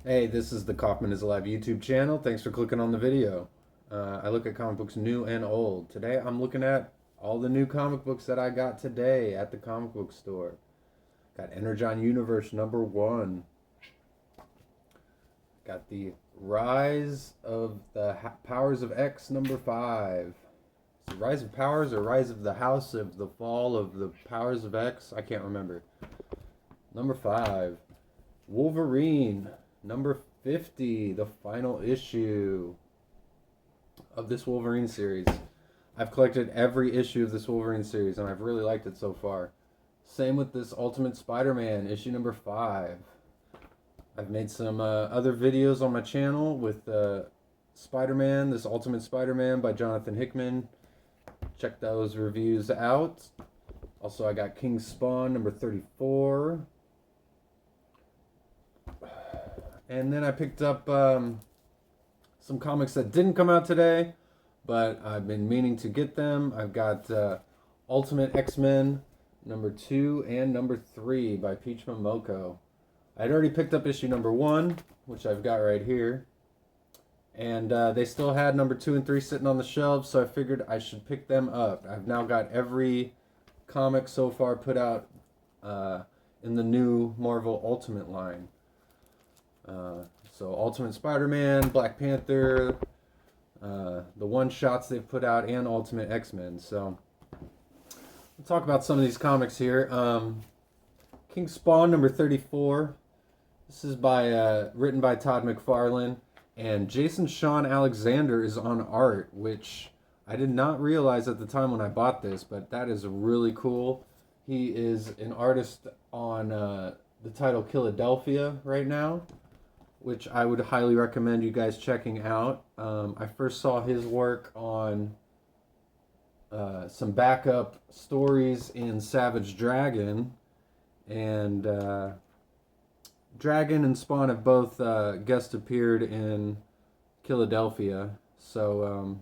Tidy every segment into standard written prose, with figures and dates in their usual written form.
Hey, this is the Kaufman is Alive YouTube channel. Thanks for clicking on the video. I look at comic books new and old. Today I'm looking at all the new comic books that I got today at the comic book store. Got Energon Universe #1. Got the Rise of the Powers of X #5. Is it Rise of Powers or Rise of the House of the Fall of the Powers of X? I can't remember. #5. Wolverine #50, the final issue of this Wolverine series. I've collected every issue of this Wolverine series and I've really liked it so far. Same with this Ultimate Spider-Man issue #5. I've made some other videos on my channel with Spider-Man, this Ultimate Spider-Man by Jonathan Hickman. Check those reviews out. Also, I got King Spawn #34. And then I picked up some comics that didn't come out today, but I've been meaning to get them. I've got Ultimate X-Men #2 and #3 by Peach Momoko. I'd already picked up issue #1, which I've got right here. And they still had #2 and 3 sitting on the shelves, so I figured I should pick them up. I've now got every comic so far put out in the new Marvel Ultimate line. So Ultimate Spider-Man, Black Panther, the one-shots they've put out, and Ultimate X-Men. So we'll talk about some of these comics here. King Spawn #34. This is written by Todd McFarlane, and Jason Sean Alexander is on art, which I did not realize at the time when I bought this, but that is really cool. He is an artist on the title Philadelphia right now, which I would highly recommend you guys checking out. I first saw his work on some backup stories in Savage Dragon, and Dragon and Spawn have both guest appeared in Philadelphia. So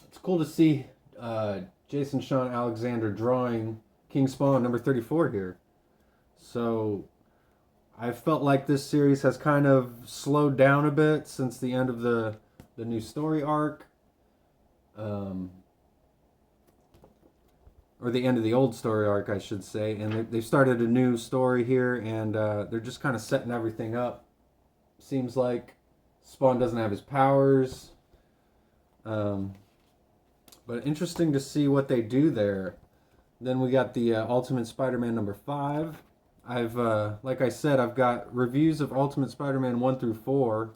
it's cool to see Jason Sean Alexander drawing King Spawn #34 here. So I felt like this series has kind of slowed down a bit since the end of the new story arc. Or the end of the old story arc, I should say. And they've started a new story here, and they're just kind of setting everything up. Seems like Spawn doesn't have his powers. But interesting to see what they do there. Then we got the Ultimate Spider-Man #5. Like I said, I've got reviews of Ultimate Spider-Man 1 through 4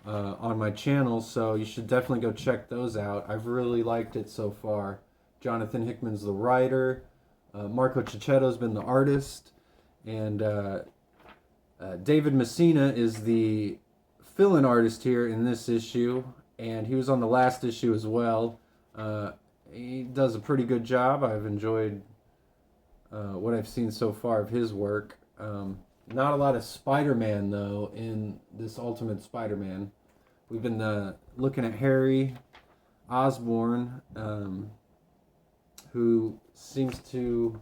on my channel, so you should definitely go check those out. I've really liked it so far. Jonathan Hickman's the writer, Marco Cicchetto's been the artist, and David Messina is the fill-in artist here in this issue, and he was on the last issue as well. He does a pretty good job. I've enjoyed what I've seen so far of his work. Not a lot of Spider-Man, though, in this Ultimate Spider-Man. We've been looking at Harry Osborn, who seems to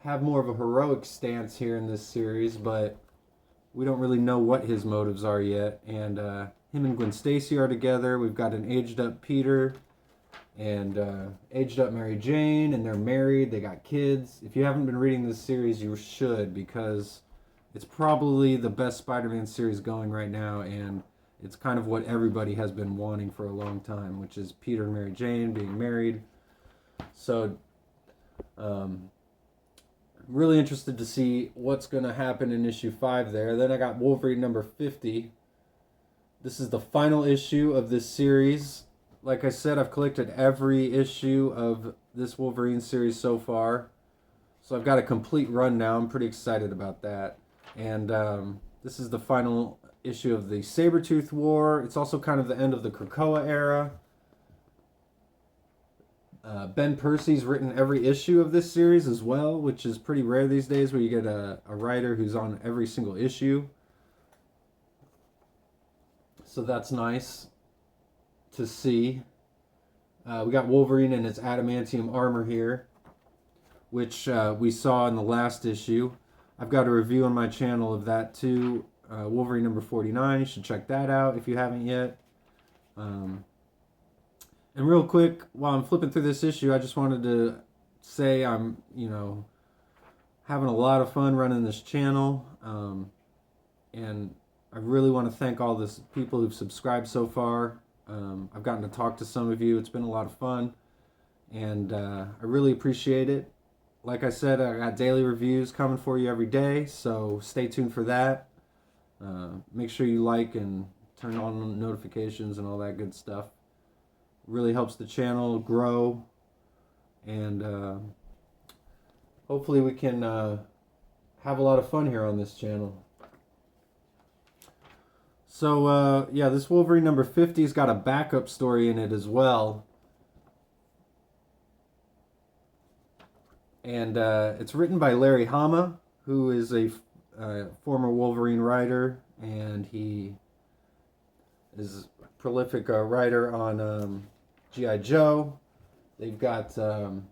have more of a heroic stance here in this series, but we don't really know what his motives are yet. And him and Gwen Stacy are together. We've got an aged-up Peter and aged-up Mary Jane, and they're married. They got kids. If you haven't been reading this series, you should, because it's probably the best Spider-Man series going right now, and it's kind of what everybody has been wanting for a long time, which is Peter and Mary Jane being married. So, really interested to see what's going to happen in issue 5 there. Then I got Wolverine #50. This is the final issue of this series. Like I said, I've collected every issue of this Wolverine series so far. So I've got a complete run now. I'm pretty excited about that. And this is the final issue of the Sabretooth War. It's also kind of the end of the Krakoa era. Ben Percy's written every issue of this series as well, which is pretty rare these days where you get a writer who's on every single issue. So that's nice to see. We got Wolverine in his adamantium armor here, which we saw in the last issue. I've got a review on my channel of that too. Wolverine number 49. You should check that out if you haven't yet. And real quick, while I'm flipping through this issue, I just wanted to say I'm, having a lot of fun running this channel. And I really want to thank all the people who've subscribed so far. I've gotten to talk to some of you. It's been a lot of fun. And I really appreciate it. Like I said, I got daily reviews coming for you every day, so stay tuned for that. Make sure you like and turn on notifications and all that good stuff. It really helps the channel grow, and hopefully we can have a lot of fun here on this channel. So yeah, this Wolverine number 50's got a backup story in it as well. And it's written by Larry Hama, who is a former Wolverine writer, and he is a prolific writer on G.I. Joe. They've got kind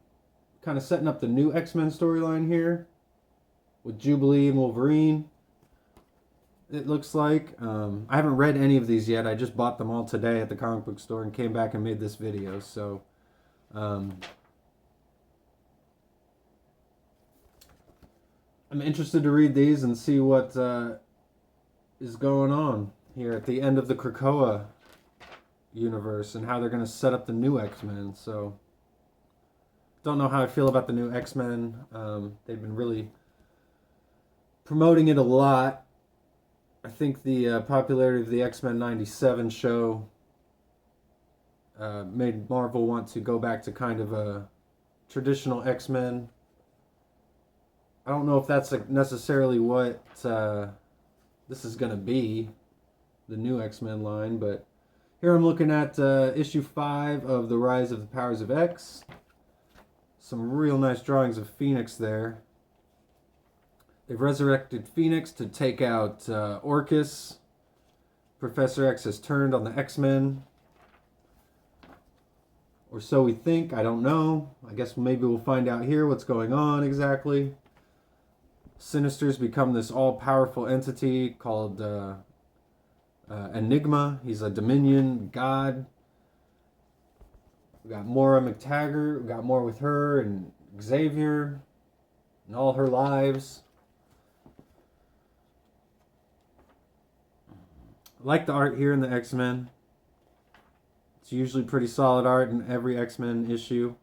of setting up the new X-Men storyline here with Jubilee and Wolverine, it looks like. I haven't read any of these yet. I just bought them all today at the comic book store and came back and made this video. So I'm interested to read these and see what is going on here at the end of the Krakoa universe and how they're going to set up the new X-Men. So, don't know how I feel about the new X-Men. They've been really promoting it a lot. I think the popularity of the X-Men 97 show made Marvel want to go back to kind of a traditional X-Men. I don't know if that's necessarily what this is going to be, the new X-Men line, but here I'm looking at issue 5 of The Rise of the Powers of X. Some real nice drawings of Phoenix there. They've resurrected Phoenix to take out Orchis. Professor X has turned on the X-Men. Or so we think, I don't know. I guess maybe we'll find out here what's going on exactly. Sinister's become this all-powerful entity called Enigma. He's a Dominion god. We got Moira McTaggart. We got more with her and Xavier and all her lives. I like the art here in the X-Men. It's usually pretty solid art in every X-Men issue.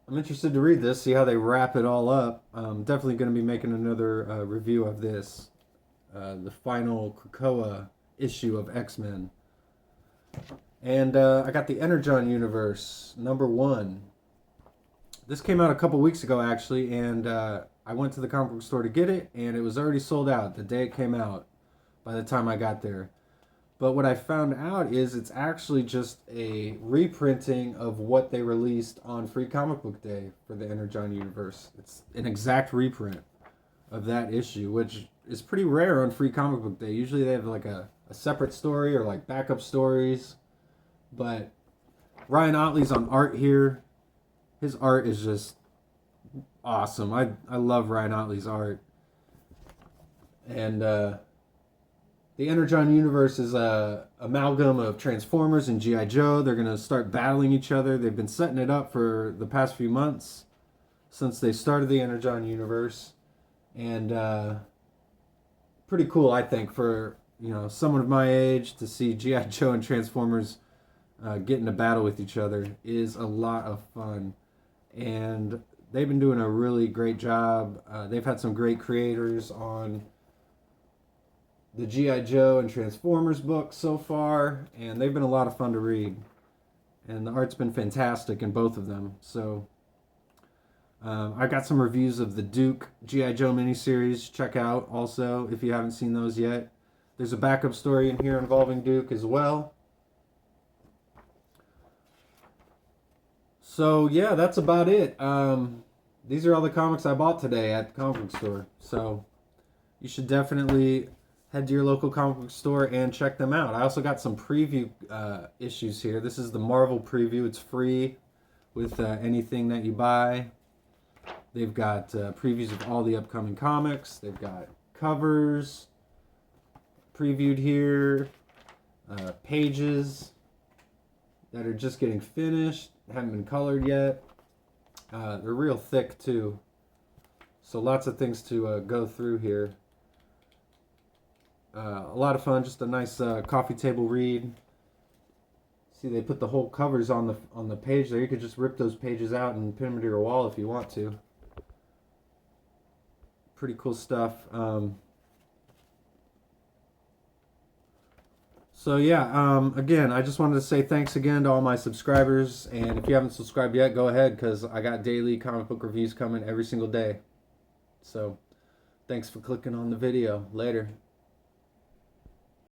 I'm interested to read this, see how they wrap it all up. I'm definitely going to be making another review of this. The final Krakoa issue of X-Men. And I got the Energon Universe, number 1. This came out a couple weeks ago, actually, and I went to the comic book store to get it, and it was already sold out the day it came out by the time I got there. But what I found out is it's actually just a reprinting of what they released on Free Comic Book Day for the Energon Universe. It's an exact reprint of that issue, which is pretty rare on Free Comic Book Day. Usually they have like a separate story or like backup stories. But Ryan Ottley's on art here. His art is just awesome. I love Ryan Ottley's art. And the Energon Universe is a amalgam of Transformers and G.I. Joe. They're going to start battling each other. They've been setting it up for the past few months since they started the Energon Universe. And pretty cool, I think, for someone of my age to see G.I. Joe and Transformers get into battle with each other is a lot of fun. And they've been doing a really great job. They've had some great creators on the G.I. Joe and Transformers books so far, and they've been a lot of fun to read. And the art's been fantastic in both of them. So I got some reviews of the Duke G.I. Joe miniseries. Check out also if you haven't seen those yet. There's a backup story in here involving Duke as well. So yeah, that's about it. These are all the comics I bought today at the comic book store. So you should definitely head to your local comic book store and check them out. I also got some preview issues here. This is the Marvel preview. It's free with anything that you buy. They've got previews of all the upcoming comics. They've got covers previewed here, pages that are just getting finished, haven't been colored yet. They're real thick too, so lots of things to go through here. A lot of fun, just a nice coffee table read. See, they put the whole covers on the page there. You could just rip those pages out and pin them to your wall if you want to. Pretty cool stuff. So yeah, again, I just wanted to say thanks again to all my subscribers. And if you haven't subscribed yet, go ahead, because I got daily comic book reviews coming every single day. So thanks for clicking on the video. Later.